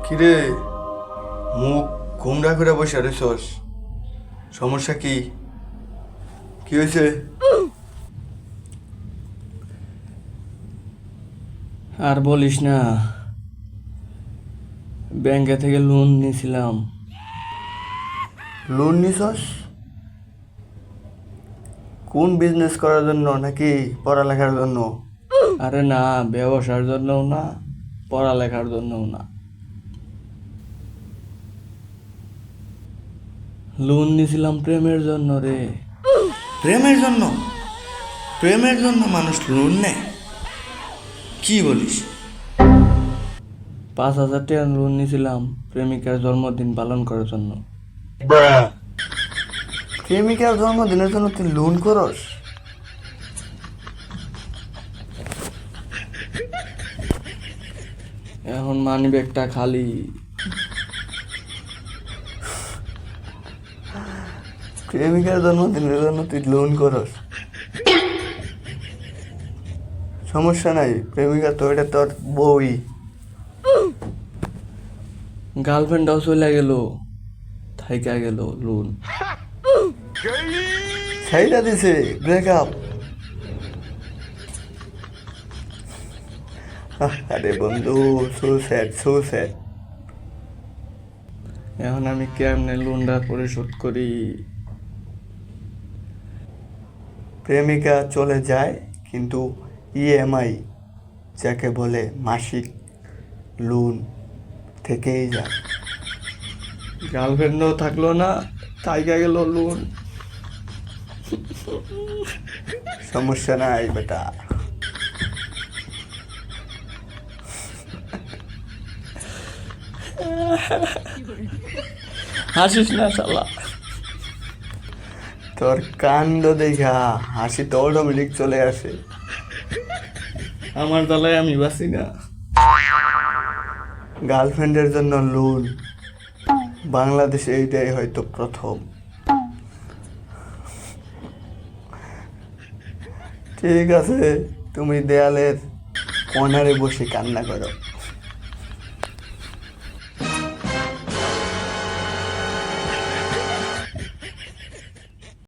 কিরে, মুখ ঘুমরা করে বসে রেছস? সমস্যা কি? কি হয়েছে? আর বলিস না, ব্যাংকে থেকে লোন নিয়েছিলাম। লোন নিছস? কোন বিজনেস করার জন্য নাকি পড়ালেখার জন্য? আরে না, ব্যবসার জন্যও না, পড়ালেখার জন্যও না। লোন নিয়েছিলাম প্রেমের জন্য রে। প্রেমের জন্য? প্রেমের জন্য মানুষ লোন নেয়? কি বলিস? 5,000 টাকা লোন নিয়েছিলাম প্রেমিকার জন্মদিন পালন করার জন্য। প্রেমিকার জন্মদিনের জন্য তুই লোন করস? এখন মানি ব্যাগটা খালি। প্রেমিকার জন্মদিনের জন্য তুই লোন করস? সমস্যা নাই, প্রেমিকা তো এটা তোর বউই। গার্লফ্রেন্ডটাও চলে গেল, থাইকা গেল লোন। ছাইটা দিছে, ব্রেকআপ। আরে বন্ধু, সো স্যাড, সো স্যাড। এখন আমি কেমনে লোনটা পরিশোধ করি? প্রেমিকা চলে যায়, কিন্তু ইএমআই যাকে বলে মাসিক লোন থেকেই যায়। গার্লফ্রেন্ডও থাকলো না, থাইকা গেল লোন। সমস্যা নাই বেটা। হাসিস না শালা। তোর কাণ্ড দেখা হাসি তো অটোমেটিক চলে আসে। আমার দলায় আমি বাসি না। গার্লফ্রেন্ডের জন্য লোন বাংলাদেশে এইটাই হয়তো প্রথম। ঠিক আছে, তুমি দেয়ালের কর্নারে বসে কান্না করো।